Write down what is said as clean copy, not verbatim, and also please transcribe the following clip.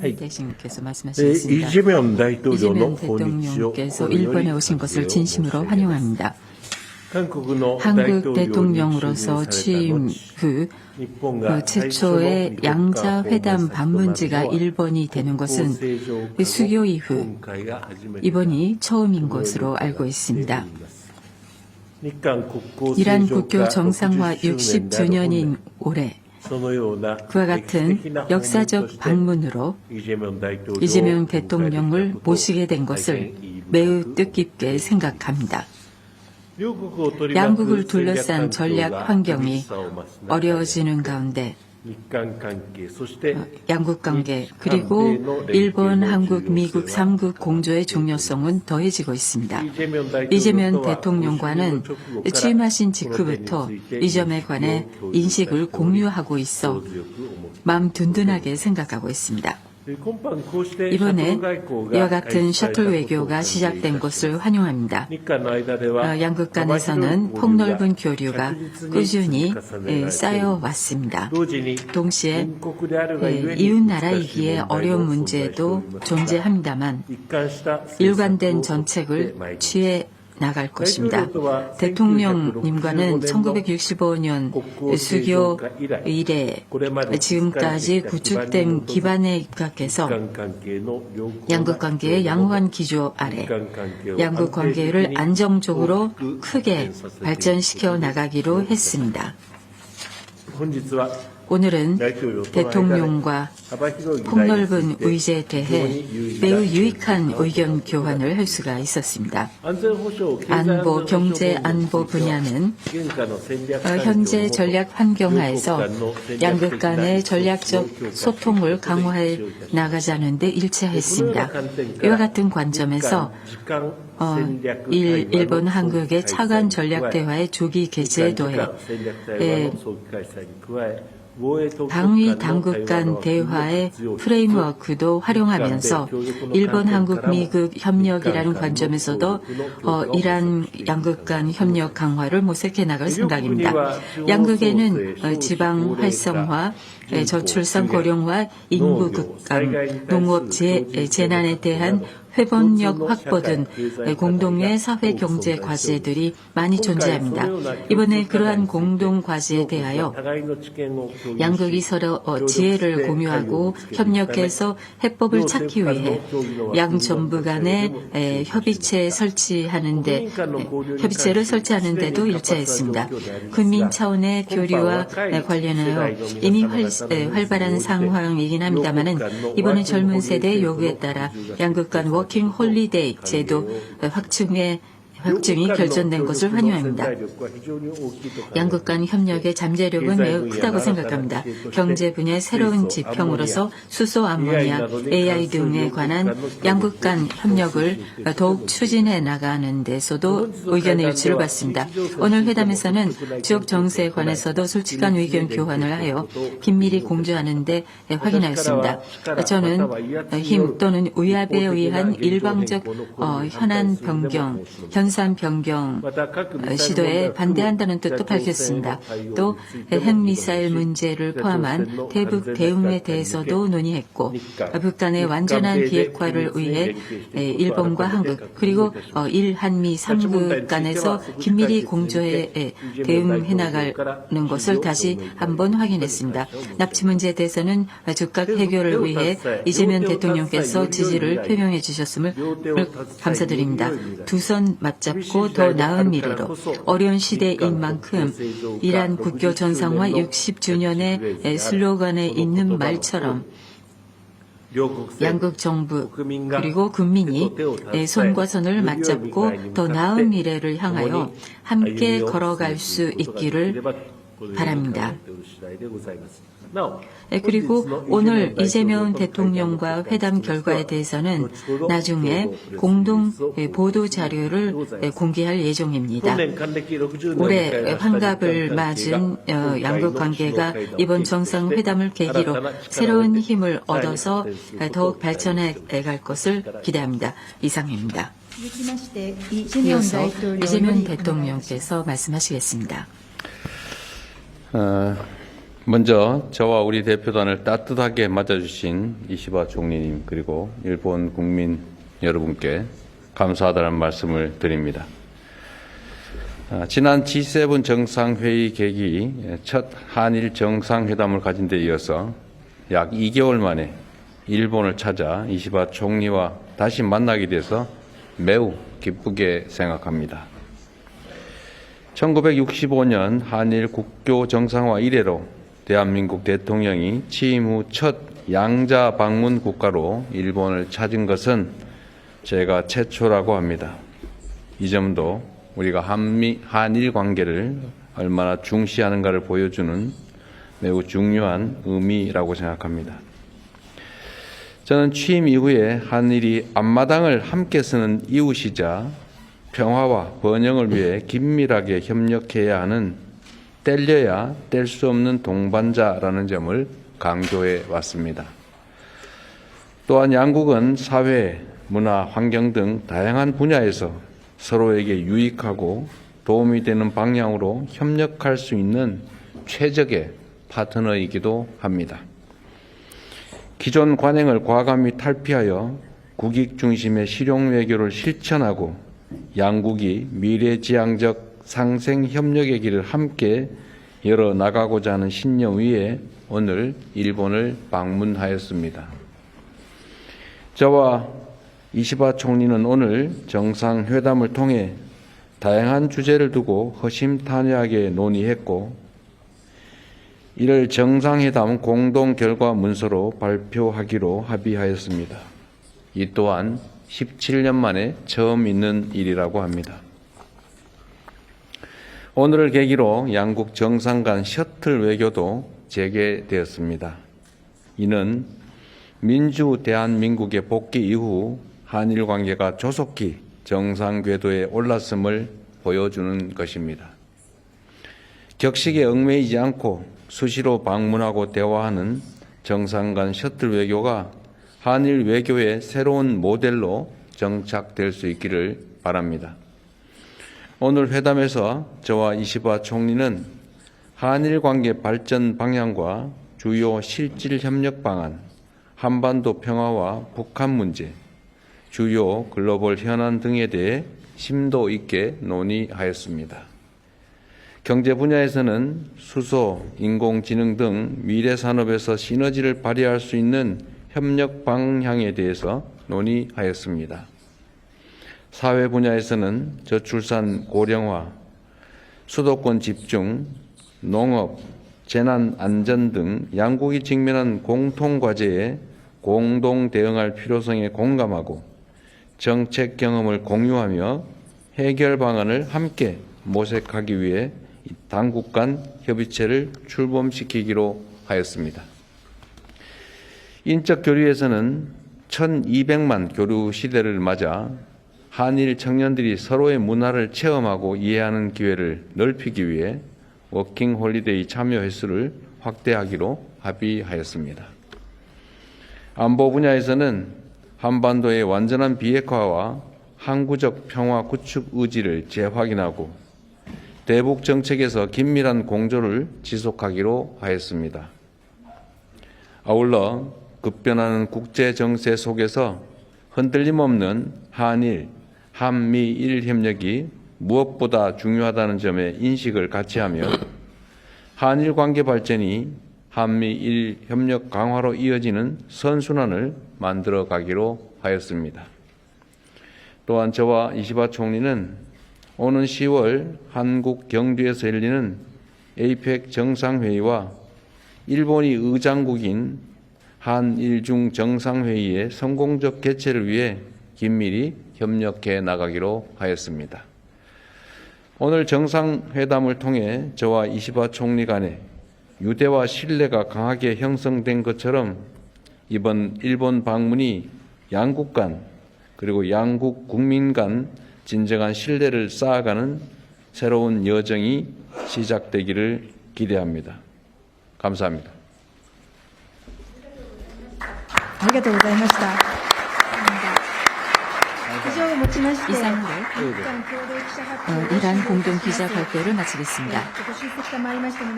대신께서 말씀하시겠습니다. 이재명 대통령께서 일본에 오신 것을 진심으로 환영합니다. 한국 대통령으로서 취임 후 최초의 양자 회담 방문지가 일본이 되는 것은 수교 이후 이번이 처음인 것으로 알고 있습니다. 이란 국교 정상화 60주년인 올해 그와 같은 역사적 방문으로 이재명 대통령을 모시게 된 것을 매우 뜻깊게 생각합니다. 양국을 둘러싼 전략 환경이 어려워지는 가운데 양국 관계 그리고 일본, 한국, 미국 3국 공조의 중요성은 더해지고 있습니다. 이재명 대통령과는 취임하신 직후부터 이 점에 관해 인식을 공유하고 있어 마음 든든하게 생각하고 있습니다. 이번에 이와 같은 셔틀 외교가 시작된 것을 환영합니다. 양국 간에서는 폭넓은 교류가 꾸준히 쌓여왔습니다. 동시에 이웃 나라이기에 어려운 문제도 존재합니다만 일관된 정책을 취해 나갈 것입니다. 대통령님과는 1965년 수교 이래 지금까지 구축된 기반에 입각해서 양국 관계의 양호한 기조 아래 양국 관계를 안정적으로 크게 발전시켜 나가기로 했습니다. 오늘은 대통령과 폭넓은 의제에 대해 매우 유익한 의견 교환을 할 수가 있었습니다. 안보, 경제 안보 분야는 현재 전략 환경하에서 양국 간의 전략적 소통을 강화해 나가자는 데 일치했습니다. 이와 같은 관점에서 일본, 한국의 차관 전략 대화의 조기 개최에 더해 방위 당국 간 대화의 프레임워크도 활용하면서 일본, 한국, 미국 협력이라는 관점에서도 이란 양국 간 협력 강화를 모색해 나갈 생각입니다. 양국에는 지방 활성화, 저출산 고령화, 인구 급감, 농업 재난에 대한 회복력 확보 등 공동의 사회 경제 과제들이 많이 존재합니다. 이번에 그러한 공동 과제에 대하여 양국이 서로 지혜를 공유하고 협력해서 해법을 찾기 위해 양 정부 간의 협의체를 설치하는 데도 일치했습니다. 국민 차원의 교류와 관련하여 이미 활발한 상황이긴 합니다만은 이번에 젊은 세대의 요구에 따라 양국 간 워킹 홀리데이 제도 확증이 결정된 것을 환영합니다. 양국 간 협력의 잠재력은 매우 크다고 생각합니다. 경제 분야의 새로운 지평으로서 수소, 암모니아, AI 등에 관한 양국 간 협력을 더욱 추진해 나가는 데서도 의견의 일치를 봤습니다. 오늘 회담에서는 지역 정세에 관해서도 솔직한 의견 교환을 하여 긴밀히 공조하는 데 확인하였습니다. 저는 힘 또는 위압에 의한 일방적 현안 변경 시도에 반대한다는 뜻도 밝혔습니다. 또 핵미사일 문제를 포함한 대북 대응에 대해서도 논의했고 북한의 완전한 비핵화를 위해 일본과 한국 그리고 일한미 3국 간에서 긴밀히 공조해 대응해 나가는 것을 다시 한번 확인했습니다. 납치 문제에 대해서는 즉각 해결을 위해 이재명 대통령께서 지지를 표명해 주셨음을 감사드립니다. 두 손 맞잡고 더 나은 미래로 어려운 시대인 만큼 이란 국교 정상화 60주년의 슬로건에 있는 말처럼 양국 정부 그리고 국민이 손과 손을 맞잡고 더 나은 미래를 향하여 함께 걸어갈 수 있기를 바랍니다. 그리고 오늘 이재명 대통령과 회담 결과에 대해서는 나중에 공동 보도 자료를 공개할 예정입니다. 올해 환갑을 맞은 양국 관계가 이번 정상회담을 계기로 새로운 힘을 얻어서 더욱 발전해 갈 것을 기대합니다. 이상입니다. 이어서 이재명 대통령께서 말씀하시겠습니다. 먼저 저와 우리 대표단을 따뜻하게 맞아주신 이시바 총리님 그리고 일본 국민 여러분께 감사하다는 말씀을 드립니다. 지난 G7 정상회의 계기 첫 한일 정상회담을 가진 데 이어서 약 2개월 만에 일본을 찾아 이시바 총리와 다시 만나게 돼서 매우 기쁘게 생각합니다. 1965년 한일 국교 정상화 이래로 대한민국 대통령이 취임 후 첫 양자 방문 국가로 일본을 찾은 것은 제가 최초라고 합니다. 이 점도 우리가 한일 관계를 얼마나 중시하는가를 보여주는 매우 중요한 의미라고 생각합니다. 저는 취임 이후에 한일이 앞마당을 함께 쓰는 이웃이자 평화와 번영을 위해 긴밀하게 협력해야 하는 뗄려야 뗄 수 없는 동반자라는 점을 강조해 왔습니다. 또한 양국은 사회, 문화, 환경 등 다양한 분야에서 서로에게 유익하고 도움이 되는 방향으로 협력할 수 있는 최적의 파트너이기도 합니다. 기존 관행을 과감히 탈피하여 국익 중심의 실용 외교를 실천하고 양국이 미래지향적 상생 협력의 길을 함께 열어 나가고자 하는 신념 위에 오늘 일본을 방문하였습니다. 저와 이시바 총리는 오늘 정상회담을 통해 다양한 주제를 두고 허심탄회하게 논의했고 이를 정상회담 공동 결과 문서로 발표하기로 합의하였습니다. 이 또한 17년 만에 처음 있는 일이라고 합니다. 오늘을 계기로 양국 정상 간 셔틀 외교도 재개되었습니다. 이는 민주 대한민국의 복귀 이후 한일 관계가 조속히 정상 궤도에 올랐음을 보여주는 것입니다. 격식에 얽매이지 않고 수시로 방문하고 대화하는 정상 간 셔틀 외교가 한일 외교의 새로운 모델로 정착될 수 있기를 바랍니다. 오늘 회담에서 저와 이시바 총리는 한일 관계 발전 방향과 주요 실질 협력 방안, 한반도 평화와 북한 문제, 주요 글로벌 현안 등에 대해 심도 있게 논의하였습니다. 경제 분야에서는 수소, 인공지능 등 미래 산업에서 시너지를 발휘할 수 있는 협력 방향에 대해서 논의하였습니다. 사회 분야에서는 저출산 고령화, 수도권 집중, 농업, 재난 안전 등 양국이 직면한 공통 과제에 공동 대응할 필요성에 공감하고 정책 경험을 공유하며 해결 방안을 함께 모색하기 위해 당국 간 협의체를 출범시키기로 하였습니다. 인적 교류에서는 1200만 교류 시대를 맞아 한일 청년들이 서로의 문화를 체험하고 이해하는 기회를 넓히기 위해 워킹 홀리데이 참여 횟수를 확대하기로 합의하였습니다. 안보 분야에서는 한반도의 완전한 비핵화와 항구적 평화 구축 의지를 재확인하고 대북 정책에서 긴밀한 공조를 지속하기로 하였습니다. 아울러 급변하는 국제 정세 속에서 흔들림 없는 한일, 한미일 협력이 무엇보다 중요하다는 점에 인식을 같이 하며 한일 관계 발전이 한미일 협력 강화로 이어지는 선순환을 만들어 가기로 하였습니다. 또한 저와 이시바 총리는 오는 10월 한국 경주에서 열리는 에이펙 정상회의와 일본이 의장국인 한일중 정상회의의 성공적 개최를 위해 긴밀히 협력해 나가기로 하였습니다. 오늘 정상회담을 통해 저와 이시바 총리 간의 유대와 신뢰가 강하게 형성된 것처럼 이번 일본 방문이 양국 간 그리고 양국 국민 간 진정한 신뢰를 쌓아가는 새로운 여정이 시작되기를 기대합니다. 감사합니다. ありがとうございました。以上をもちまして、 이상으로 日韓共同記者発表を 이란 공동 기자 발표를 마치겠습니다. ご出席賜りました皆様